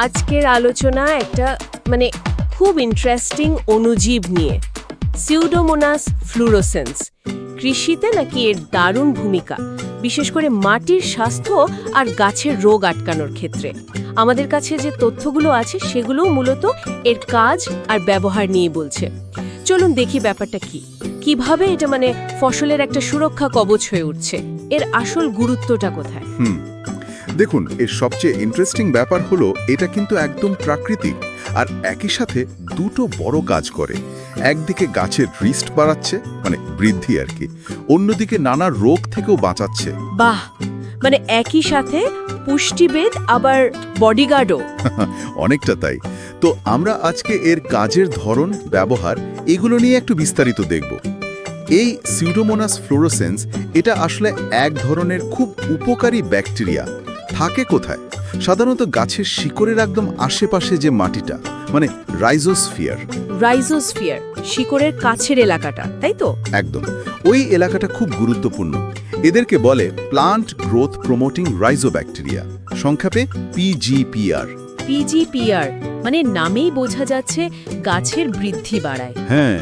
আজকের আলোচনা একটা খুব ইন্টারেস্টিং অণুজীব নিয়ে, সিউডোমোনাস ফ্লুরোসেন্স। কৃষিতে নাকি এর দারুণ ভূমিকা, বিশেষ করে মাটির স্বাস্থ্য আর গাছের রোগ আটকানোর ক্ষেত্রে। আমাদের কাছে যে তথ্যগুলো আছে সেগুলোও মূলত এর কাজ আর ব্যবহার নিয়ে বলছে। চলুন দেখি ব্যাপারটা কিভাবে এটা ফসলের একটা সুরক্ষা কবচ হয়ে উঠছে। এর আসল গুরুত্বটা কোথায়? দেখুন, এর সবচেয়ে ইন্টারেস্টিং ব্যাপার হলো এটা কিন্তু একদম প্রাকৃতিক আর একই সাথে দুটো বড় কাজ করে। একদিকে গাছের রিস্ট বাড়াচ্ছে, বৃদ্ধি আর কি, অন্যদিকে নানা রোগ থেকেও বাঁচাচ্ছে। বাহ, একই সাথে পুষ্টিবেদ আবার বডিগার্ডও। অনেকটা তাই। তো আমরা আজকে এর কাজের ধরন, ব্যবহার এগুলো নিয়ে একটু বিস্তারিত দেখব। এই সিউডোমোনাস ফ্লোরোসেন্স এটা আসলে এক ধরনের খুব উপকারী ব্যাকটেরিয়া। থাকে কোথায়? সাধারণত গাছের শিকড়ের একদম আশেপাশে যে মাটিটা, রাইজোস্ফিয়ার। রাইজোস্ফিয়ার শিকড়ের কাছের এলাকাটা, তাই তো? একদম, ওই এলাকাটা খুব গুরুত্বপূর্ণ। এদেরকে বলে প্লান্ট গ্রোথ প্রমোটিং রাইজোব্যাকটেরিয়া, সংক্ষেপে পিজিপিআর। পিজিপিআর নামেই বোঝা যাচ্ছে গাছের বৃদ্ধি বাড়ায়। হ্যাঁ,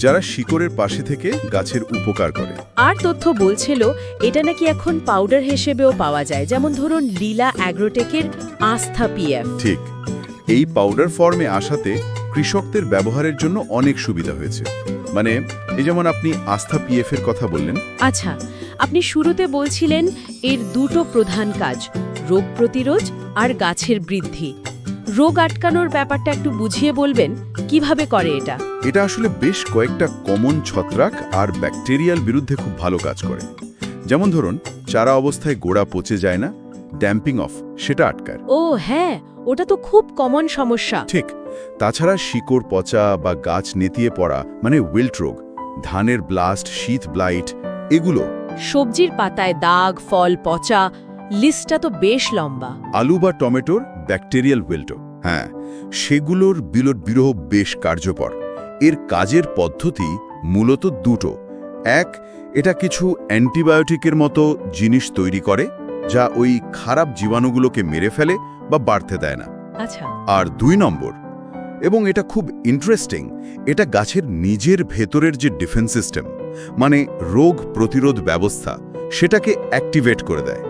যারা শিকড়ের পাশে থেকে গাছের উপকার করে। আর তথ্য বলছিল এটা নাকি এখন পাউডার হিসেবেও পাওয়া যায়, যেমন ধরুন লীলা অ্যাগ্রোটেকের আস্থা পিএফ। ঠিক, এই পাউডার ফর্মে আসাতে কৃষকদের ব্যবহারের জন্য অনেক সুবিধা হয়েছে। এই যেমন আপনি আস্থা পিএফ এর কথা বললেন। আচ্ছা, আপনি শুরুতে বলছিলেন এর দুটো প্রধান কাজ, রোগ প্রতিরোধ আর গাছের বৃদ্ধি। রোগ আটকানোর ব্যাপারটা একটু বুঝিয়ে বলবেন, কিভাবে করে এটা? এটা আসলে বেশ কয়েকটা কমন ছত্রাক আর ব্যাকটেরিয়াল বিরুদ্ধে খুব ভালো কাজ করে। যেমন ধরুন, চারা অবস্থায় গোড়া পচে যায় না, ড্যাম্পিং অফ, সেটা আটকায়। ও হ্যাঁ, ওটা তো খুব কমন সমস্যা। ঠিক। তাছাড়া শিকড় পচা বা গাছ নেতিয়ে পড়া, উইল্ট রোগ, ধানের ব্লাস্ট, শীত ব্লাইট, এগুলো। সবজির পাতায় দাগ, ফল পচা, লিস্টটা তো বেশ লম্বা। আলু বা টমেটোর ব্যাকটেরিয়াল উইল্টো, হ্যাঁ, সেগুলোর বিরোহ বেশ কার্যকর। এর কাজের পদ্ধতি মূলত দুটো। এক, এটা কিছু অ্যান্টিবায়োটিকের মতো জিনিস তৈরি করে, যা ওই খারাপ জীবাণুগুলোকে মেরে ফেলে বা বাড়তে দেয় না। আচ্ছা। আর 2 নম্বর, এবং এটা খুব ইন্টারেস্টিং, এটা গাছের নিজের ভেতরের যে ডিফেন্স সিস্টেম, রোগ প্রতিরোধ ব্যবস্থা, সেটাকে অ্যাক্টিভেট করে দেয়।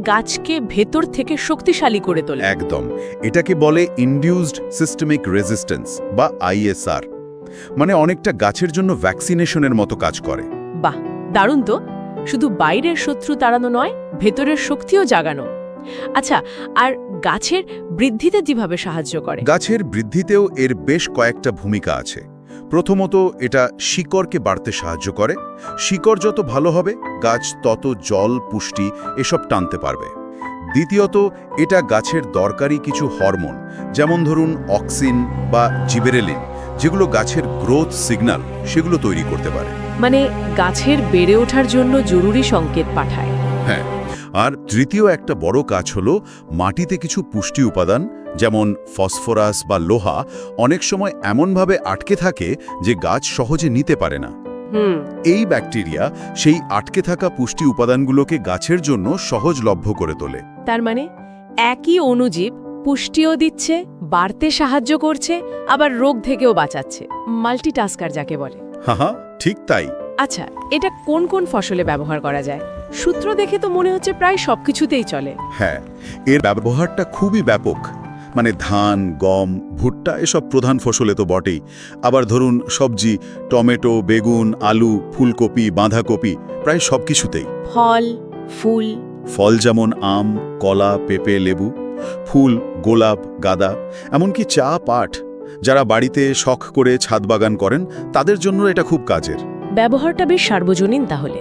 গাছকে ভেতর থেকে শক্তিশালী করে তোলে। একদম, এটাকে বলে ইনডিউসড সিস্টেমিক রেজিস্ট্যান্স বা আইএসআর। অনেকটা গাছের জন্য ভ্যাকসিনেশনের মতো কাজ করে। বাহ, দারুণ তো। শুধু বাইরের শত্রু তাড়ানো নয়, ভেতরের শক্তিও জাগানো। আচ্ছা, আর গাছের বৃদ্ধিতে যেভাবে সাহায্য করে? গাছের বৃদ্ধিতেও এর বেশ কয়েকটা ভূমিকা আছে। প্রথমত, এটা শিকড়কে বাড়তে সাহায্য করে। শিকড় যত ভালো হবে, গাছ তত জল, পুষ্টি এসব টানতে পারবে। দ্বিতীয়ত, এটা গাছের দরকারি কিছু হরমোন, যেমন ধরুন অক্সিন বা জিবেরেলিন, যেগুলো গাছের গ্রোথ সিগন্যাল, সেগুলো তৈরি করতে পারে। গাছের বেড়ে ওঠার জন্য জরুরি সংকেত পাঠায়। হ্যাঁ, আর তৃতীয় একটা বড় কাজ হলো মাটিতে কিছু পুষ্টি উপাদান, যেমন ফসফরাস বা লোহা, অনেক সময় এমনভাবে আটকে থাকে যে গাছ সহজে নিতে পারে না। এই ব্যাকটেরিয়া সেই আটকে থাকা পুষ্টি উপাদানগুলোকে গাছের জন্য সহজলভ্য করে তোলে। তার একই অণুজীব পুষ্টিও দিচ্ছে, বাড়তে সাহায্য করছে, আবার রোগ থেকেও বাঁচাচ্ছে। মাল্টিটাস্কার যাকে বলে। হ্যাঁ, ঠিক তাই। আচ্ছা, এটা কোন কোন ফসলে ব্যবহার করা যায়? সূত্র দেখে তো মনে হচ্ছে প্রায় সবকিছুতেই চলে। হ্যাঁ, এর ব্যবহারটা খুবই ব্যাপক। ধান, গম, ভুট্টা এসব প্রধান ফসলে তো বটেই। আবার ধরুন সবজি, টমেটো, বেগুন, আলু, ফুলকপি, বাঁধাকপি, প্রায় সবকিছুতেই। ফল, ফুল। ফল যেমন আম, কলা, পেঁপে, লেবু। ফুল গোলাপ, গাঁদা, এমনকি চা, পাট। যারা বাড়িতে শখ করে ছাদ বাগান করেন, তাদের জন্য এটা খুব কাজের। ব্যবহারটা বেশ সার্বজনীন তাহলে।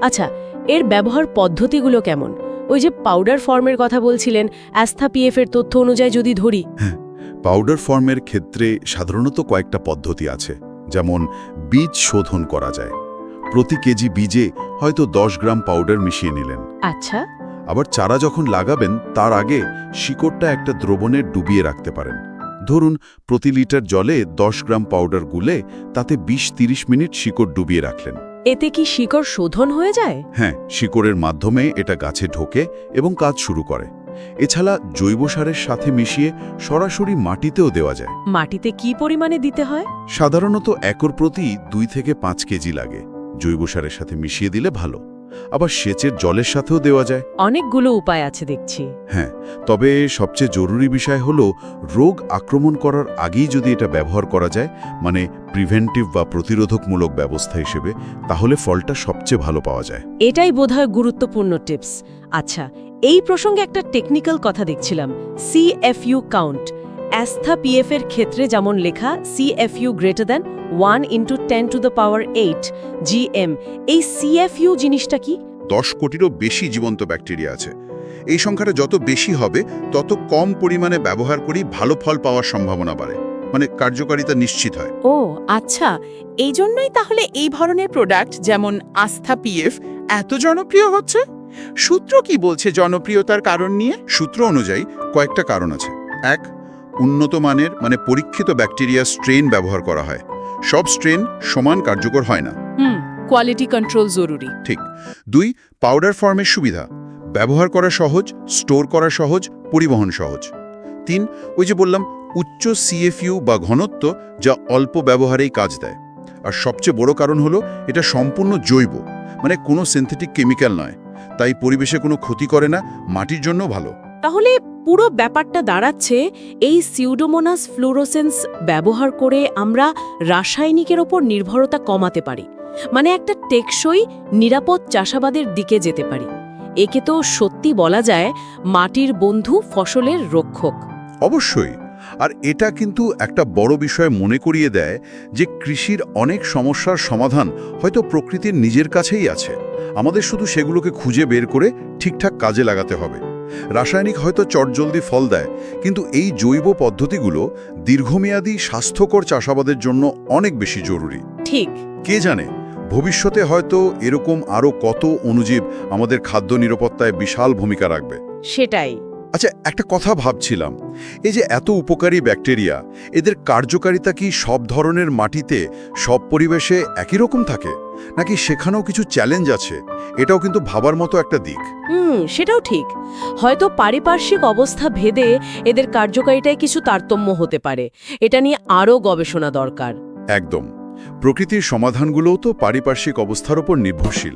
আচ্ছা, এর ব্যবহার পদ্ধতিগুলো কেমন? ওই যে পাউডার ফর্মের কথা বলছিলেন, আস্থা পিএফ এর তথ্য অনুযায়ী যদি ধরি। হ্যাঁ, পাউডার ফর্মের ক্ষেত্রে সাধারণত কয়েকটা পদ্ধতি আছে। যেমন বীজ শোধন করা যায়। প্রতি কেজি বীজে হয়তো 10 গ্রাম পাউডার মিশিয়ে নিলেন। আচ্ছা। আবার চারা যখন লাগাবেন তার আগে শিকড়টা একটা দ্রবণে ডুবিয়ে রাখতে পারেন। ধরুন প্রতি লিটার জলে 10 গ্রাম পাউডার গুলে তাতে 20-30 মিনিট শিকড় ডুবিয়ে রাখলেন। এতে কি শিকড় শোধন হয়ে যায়? হ্যাঁ, শিকড়ের মাধ্যমে এটা গাছে ঢোকে এবং কাজ শুরু করে। এছাড়া জৈব সারের সাথে মিশিয়ে সরাসরি মাটিতেও দেওয়া যায়। মাটিতে কি পরিমাণে দিতে হয়? সাধারণত একর প্রতি 2 থেকে 5 কেজি লাগে। জৈব সারের সাথে মিশিয়ে দিলে ভালো। আবার সেচের জলের সাথেও দেওয়া যায়। অনেকগুলো উপায় আছে দেখছি। হ্যাঁ, তবে সবচেয়ে জরুরি বিষয় হলো রোগ আক্রমণ করার আগেই যদি এটা ব্যবহার করা যায়, মানে প্রিভেন্টিভ বা প্রতিরোধকমূলক ব্যবস্থা হিসেবে, তাহলে ফলটা সবচেয়ে ভালো পাওয়া যায়। এটাই বোধহয় গুরুত্বপূর্ণ টিপস। আচ্ছা, এই প্রসঙ্গে একটা টেকনিক্যাল কথা দেখছিলাম, CFU কাউন্ট। অ্যাস্থা PF এর ক্ষেত্রে যেমন লেখা CFU greater than 1 × 10⁸ GM। এই CFU জিনিসটা কি? 10 কোটিরও বেশি জীবন্ত ব্যাকটেরিয়া আছে। এই সংখ্যাটা যত বেশি হবে তত কম পরিমাণে ব্যবহার করি ভালো ফল পাওয়ার সম্ভাবনা বাড়ে, মানে কার্যকারিতা নিশ্চিত হয়। ও আচ্ছা, এই জন্যই তাহলে এই ধরনের প্রোডাক্ট যেমন আস্থা PF এত জনপ্রিয় হচ্ছে। সূত্র কি বলছে জনপ্রিয়তার কারণ নিয়ে? সূত্র অনুযায়ী কয়েকটা কারণ আছে। 1, উন্নত মানের মানে পরীক্ষিত ব্যাকটেরিয়া স্ট্রেন ব্যবহার করা হয়। সব স্ট্রেন সমান কার্যকর হয় না। কোয়ালিটি কন্ট্রোল জরুরি। ঠিক। 2, পাউডার ফর্মের সুবিধা, ব্যবহার করা সহজ, স্টোর করা সহজ, পরিবহন সহজ। 3, ওই যে বললাম উচ্চ CFU বা ঘনত্ব, যা অল্প ব্যবহারেই কাজ দেয়। আর সবচেয়ে বড় কারণ হলো এটা সম্পূর্ণ জৈব, মানে কোনো সিনথেটিক কেমিক্যাল নয়, তাই পরিবেশে কোনো ক্ষতি করে না, মাটির জন্য ভালো। তাহলে পুরো ব্যাপারটা দাঁড়াচ্ছে এই সিউডোমোনাস ফ্লুরোসেন্স ব্যবহার করে আমরা রাসায়নিকের ওপর নির্ভরতা কমাতে পারি, মানে একটা টেকসই নিরাপদ চাষাবাদের দিকে যেতে পারি। একে তো সত্যি বলা যায় মাটির বন্ধু, ফসলের রক্ষক। অবশ্যই। আর এটা কিন্তু একটা বড় বিষয় মনে করিয়ে দেয় যে কৃষির অনেক সমস্যার সমাধান হয়তো প্রকৃতির নিজের কাছেই আছে। আমাদের শুধু সেগুলোকে খুঁজে বের করে ঠিকঠাক কাজে লাগাতে হবে। রাসায়নিক হয়তো চটজলদি ফল দেয়, কিন্তু এই জৈব পদ্ধতিগুলো দীর্ঘমেয়াদী স্বাস্থ্যকর চাষাবাদের জন্য অনেক বেশি জরুরি। ঠিক। কে জানে, ভবিষ্যতে হয়তো এরকম আরও কত অণুজীব আমাদের খাদ্য নিরাপত্তায় বিশাল ভূমিকা রাখবে। সেটাই। আচ্ছা, একটা কথা ভাবছিলাম, এই যে এত উপকারী ব্যাকটেরিয়া, এদের কার্যকারিতা কি সব ধরনের মাটিতে, সব পরিবেশে একই রকম থাকে, নাকি সেখানেও কিছু চ্যালেঞ্জ আছে? এটাও কিন্তু ভাবার মতো একটা দিক। সেটাও ঠিক। হয়তো পারিপার্শ্বিক অবস্থা ভেদে এদের কার্যকারিতায় কিছু তারতম্য হতে পারে। এটা নিয়ে আরও গবেষণা দরকার। একদম। প্রকৃতির সমাধানগুলোও তো পারিপার্শ্বিক অবস্থার উপর নির্ভরশীল।